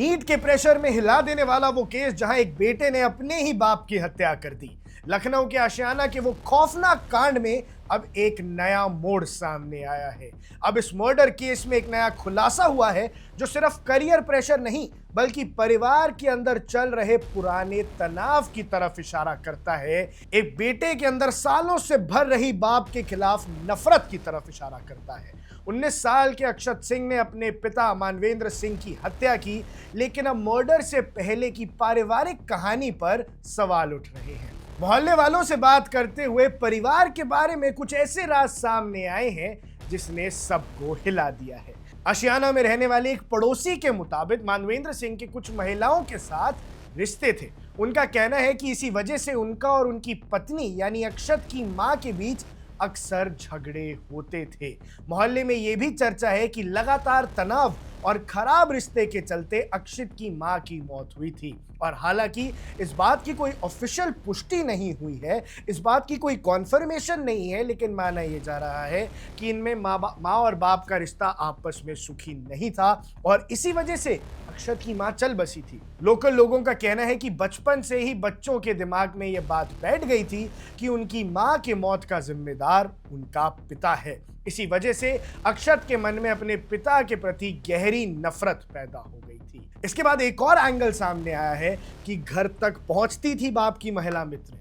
NEET के pressure में हिला देने वाला वो केस जहां एक बेटे ने अपने ही बाप की हत्या कर दी। लखनऊ के आशियाना के वो खौफनाक कांड में अब एक नया मोड़ सामने आया है। अब इस मर्डर केस में एक नया खुलासा हुआ है जो सिर्फ करियर प्रेशर नहीं बल्कि परिवार के अंदर चल रहे पुराने तनाव की तरफ इशारा करता है। एक बेटे के अंदर सालों से भर रही बाप के खिलाफ नफरत की तरफ इशारा करता है। 19 साल के अक्षत सिंह ने अपने पिता मानवेंद्र सिंह की हत्या की, लेकिन अब मर्डर से पहले की पारिवारिक कहानी पर सवाल उठ रहे हैं। मोहल्ले वालों से बात करते हुए परिवार के बारे में कुछ ऐसे राज सामने आए हैं जिसने सबको हिला दिया है। आशियाना में रहने वाले एक पड़ोसी के मुताबिक मानवेंद्र सिंह के कुछ महिलाओं के साथ रिश्ते थे। उनका कहना है कि इसी वजह से उनका और उनकी पत्नी यानी अक्षत की मां के बीच अक्सर झगड़े होते थे। मोहल्ले में यह भी चर्चा है कि लगातार तनाव और खराब रिश्ते के चलते अक्षत की मां की मौत हुई थी। और हालांकि इस बात की कोई ऑफिशियल पुष्टि नहीं हुई है, इस बात की कोई कॉन्फर्मेशन नहीं है, लेकिन माना यह जा रहा है कि इनमें माँ और बाप का रिश्ता आपस में सुखी नहीं था और इसी वजह से अक्षत की मां चल बसी थी। लोकल लोगों का कहना है कि बचपन से ही बच्चों के दिमाग में यह बात बैठ गई थी कि उनकी मां के मौत का जिम्मेदार उनका पिता है। इसी वजह से अक्षत के मन में अपने पिता के प्रति गहरी नफरत पैदा हो गई थी। इसके बाद एक और एंगल सामने आया है कि घर तक पहुंचती थी बाप की महिला मित्र।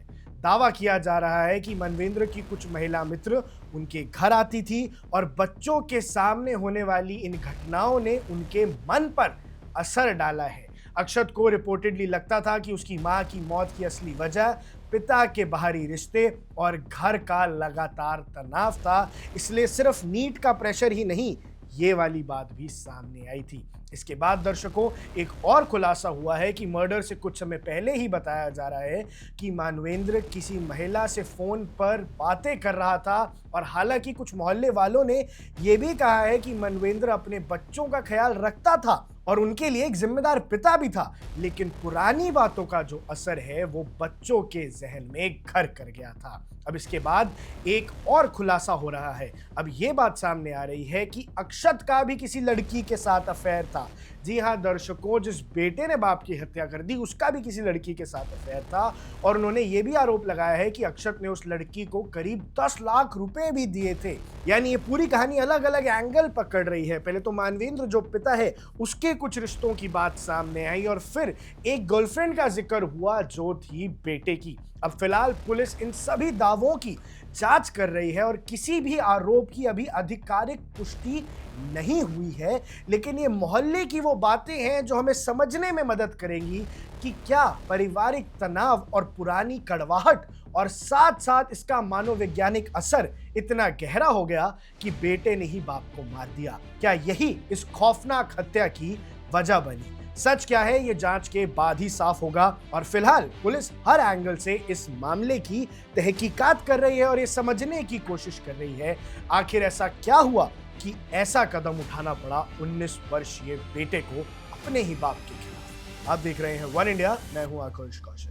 दावा किया जा रहा है कि मनवेंद्र की कुछ महिला मित्र उनके घर आती थी और बच्चों के सामने होने वाली इन घटनाओं ने उनके मन पर असर डाला है। अक्षत को रिपोर्टेडली लगता था कि उसकी मां की मौत की असली वजह पिता के बाहरी रिश्ते और घर का लगातार तनाव था। इसलिए सिर्फ नीट का प्रेशर ही नहीं, ये वाली बात भी सामने आई थी। इसके बाद दर्शकों एक और खुलासा हुआ है कि मर्डर से कुछ समय पहले ही बताया जा रहा है कि मानवेंद्र किसी महिला से फोन पर बातें कर रहा था। और हालांकि कुछ मोहल्ले वालों ने यह भी कहा है कि मानवेंद्र अपने बच्चों का ख्याल रखता था और उनके लिए एक जिम्मेदार पिता भी था, लेकिन पुरानी बातों का जो असर है वो बच्चों के जहन में घर कर गया था। अब इसके बाद एक और खुलासा हो रहा है। अब ये बात सामने आ रही है कि अक्षत का भी किसी लड़की के साथ अफेयर था। जी हाँ दर्शकों, जिस बेटे ने बाप की हत्या कर दी उसका भी किसी लड़की के साथ अफेयर था और उन्होंने ये भी आरोप लगाया है कि अक्षत ने उस लड़की को करीब 10 लाख रुपए भी दिए थे। यानी ये पूरी कहानी अलग अलग एंगल पकड़ रही है। पहले तो मानवेंद्र जो पिता है उसके कुछ रिश्तों की बात सामने आई और फिर एक गर्लफ्रेंड का जिक्र हुआ जो थी बेटे की। अब फिलहाल पुलिस इन सभी दावों की जांच कर रही है और किसी भी आरोप की अभी आधिकारिक पुष्टि नहीं हुई है, लेकिन ये मोहल्ले की वो बातें हैं जो हमें समझने में मदद करेंगी कि क्या पारिवारिक तनाव और पुरानी कड़वाहट और साथ साथ इसका मनोवैज्ञानिक असर इतना गहरा हो गया कि बेटे ने ही बाप को मार दिया। क्या यही इस खौफनाक हत्या की वजह बनी? सच क्या है ये जांच के बाद ही साफ होगा। और फिलहाल पुलिस हर एंगल से इस मामले की तहकीकात कर रही है और ये समझने की कोशिश कर रही है आखिर ऐसा क्या हुआ कि ऐसा कदम उठाना पड़ा 19 वर्षीय बेटे को अपने ही बाप के खिलाफ। आप देख रहे हैं वन इंडिया, मैं हूं आकाश Kaushik.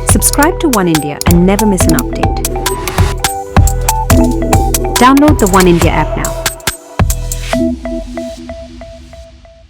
Subscribe to One India and never miss an update. Download the One India app now.